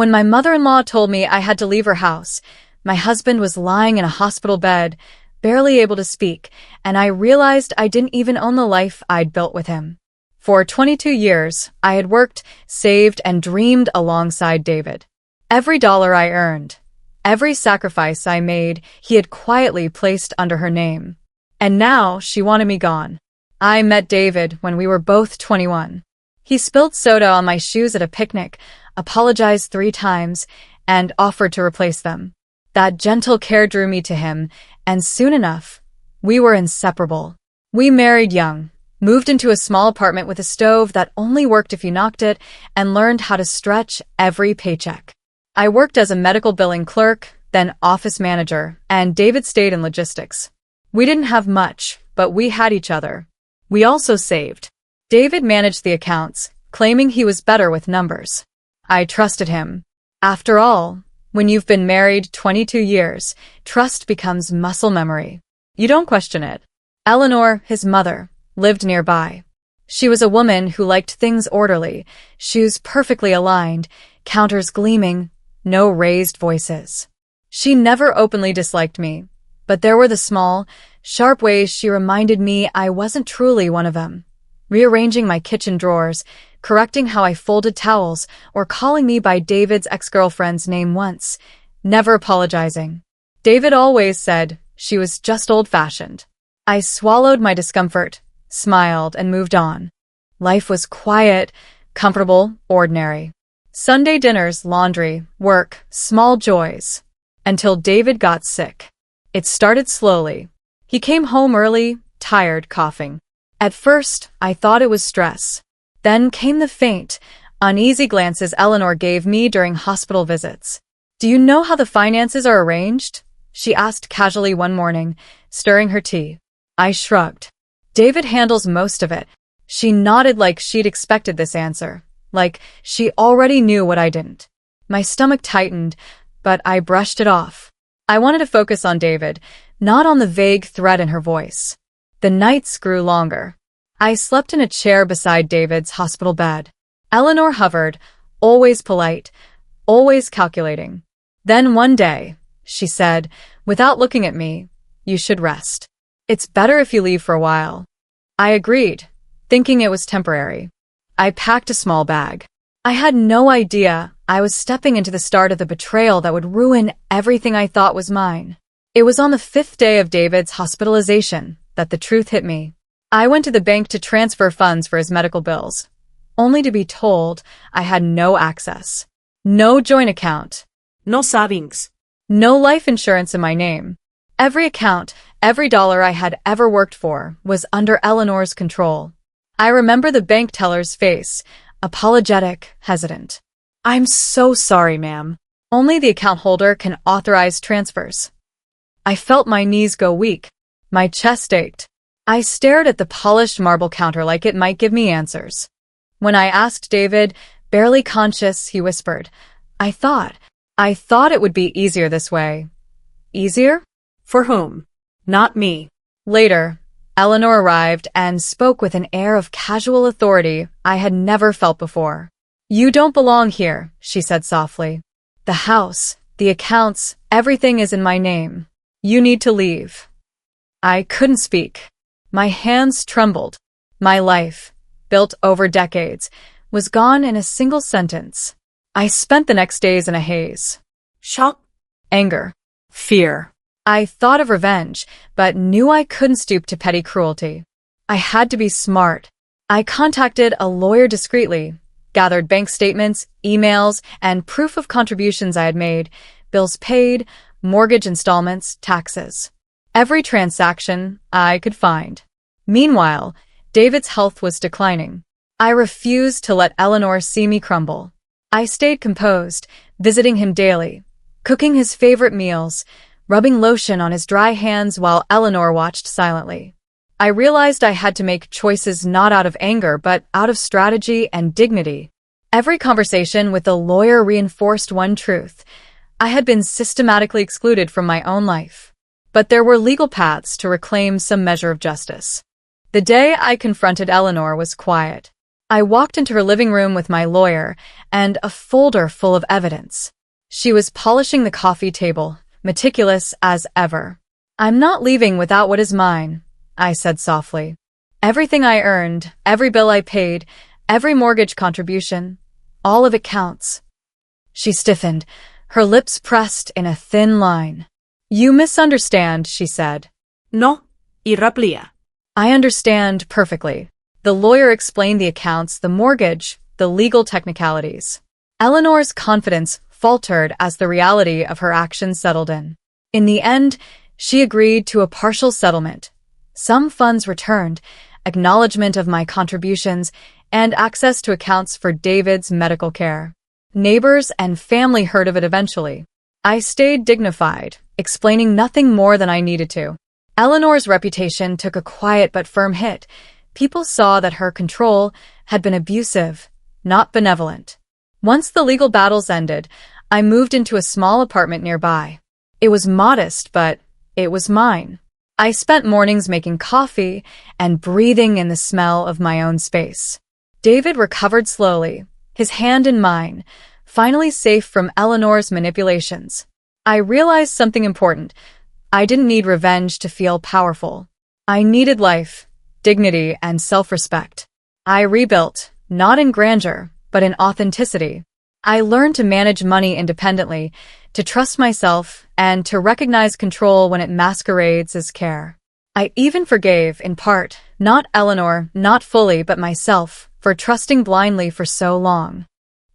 When my mother-in-law told me I had to leave her house, my husband was lying in a hospital bed, barely able to speak, and I realized I didn't even own the life I'd built with him. For 22 years, I had worked, saved, and dreamed alongside David. Every dollar I earned, every sacrifice I made, he had quietly placed under her name. And now she wanted me gone. I met David when we were both 21. He spilled soda on my shoes at a picnic, apologized 3 times, and offered to replace them. That gentle care drew me to him, and soon enough, we were inseparable. We married young, moved into a small apartment with a stove that only worked if you knocked it, and learned how to stretch every paycheck. I worked as a medical billing clerk, then office manager, and David stayed in logistics. We didn't have much, but we had each other. We also saved. David managed the accounts, claiming he was better with numbers. I trusted him. After all, when you've been married 22 years, trust becomes muscle memory. You don't question it. Eleanor, his mother, lived nearby. She was a woman who liked things orderly, shoes perfectly aligned, counters gleaming, no raised voices. She never openly disliked me, but there were the small, sharp ways she reminded me I wasn't truly one of them. Rearranging my kitchen drawers, correcting how I folded towels, or calling me by David's ex-girlfriend's name once, never apologizing. David always said she was just old-fashioned. I swallowed my discomfort, smiled, and moved on. Life was quiet, comfortable, ordinary. Sunday dinners, laundry, work, small joys. Until David got sick. It started slowly. He came home early, tired, coughing. At first, I thought it was stress. Then came the faint, uneasy glances Eleanor gave me during hospital visits. "Do you know how the finances are arranged?" she asked casually one morning, stirring her tea. I shrugged. "David handles most of it." She nodded like she'd expected this answer, like she already knew what I didn't. My stomach tightened, but I brushed it off. I wanted to focus on David, not on the vague threat in her voice. The nights grew longer. I slept in a chair beside David's hospital bed. Eleanor hovered, always polite, always calculating. Then one day, she said, without looking at me, "You should rest. It's better if you leave for a while." I agreed, thinking it was temporary. I packed a small bag. I had no idea I was stepping into the start of the betrayal that would ruin everything I thought was mine. It was on the 5th day of David's hospitalization that the truth hit me. I went to the bank to transfer funds for his medical bills, only to be told I had no access. No joint account. No savings. No life insurance in my name. Every account, every dollar I had ever worked for, was under Eleanor's control. I remember the bank teller's face, apologetic, hesitant. "I'm so sorry, ma'am. Only the account holder can authorize transfers." I felt my knees go weak. My chest ached. I stared at the polished marble counter like it might give me answers. When I asked David, barely conscious, he whispered, I thought it would be easier this way." Easier? For whom? Not me. Later, Eleanor arrived and spoke with an air of casual authority I had never felt before. "You don't belong here," she said softly. "The house, the accounts, everything is in my name. You need to leave." I couldn't speak. My hands trembled. My life, built over decades, was gone in a single sentence. I spent the next days in a haze. Shock. Anger. Fear. I thought of revenge, but knew I couldn't stoop to petty cruelty. I had to be smart. I contacted a lawyer discreetly, gathered bank statements, emails, and proof of contributions I had made, bills paid, mortgage installments, taxes. Every transaction I could find. Meanwhile, David's health was declining. I refused to let Eleanor see me crumble. I stayed composed, visiting him daily, cooking his favorite meals, rubbing lotion on his dry hands while Eleanor watched silently. I realized I had to make choices not out of anger but out of strategy and dignity. Every conversation with the lawyer reinforced one truth. I had been systematically excluded from my own life. But there were legal paths to reclaim some measure of justice. The day I confronted Eleanor was quiet. I walked into her living room with my lawyer and a folder full of evidence. She was polishing the coffee table, meticulous as ever. "I'm not leaving without what is mine," I said softly. "Everything I earned, every bill I paid, every mortgage contribution, all of it counts." She stiffened, her lips pressed in a thin line. "You misunderstand," she said. No, irraplia. "I understand perfectly." The lawyer explained the accounts, the mortgage, the legal technicalities. Eleanor's confidence faltered as the reality of her actions settled in. In the end, she agreed to a partial settlement. Some funds returned, acknowledgement of my contributions, and access to accounts for David's medical care. Neighbors and family heard of it eventually. I stayed dignified, explaining nothing more than I needed to. Eleanor's reputation took a quiet but firm hit. People saw that her control had been abusive, not benevolent. Once the legal battles ended, I moved into a small apartment nearby. It was modest, but it was mine. I spent mornings making coffee and breathing in the smell of my own space. David recovered slowly, his hand in mine, finally safe from Eleanor's manipulations. I realized something important. I didn't need revenge to feel powerful. I needed life, dignity, and self-respect. I rebuilt, not in grandeur, but in authenticity. I learned to manage money independently, to trust myself, and to recognize control when it masquerades as care. I even forgave, in part, not Eleanor, not fully, but myself, for trusting blindly for so long.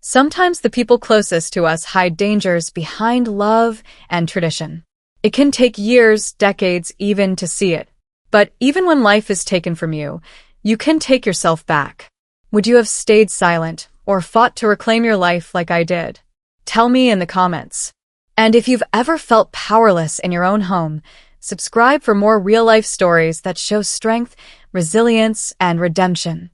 Sometimes the people closest to us hide dangers behind love and tradition. It can take years, decades even to see it. But even when life is taken from you, you can take yourself back. Would you have stayed silent or fought to reclaim your life like I did? Tell me in the comments. And if you've ever felt powerless in your own home, subscribe for more real-life stories that show strength, resilience, and redemption.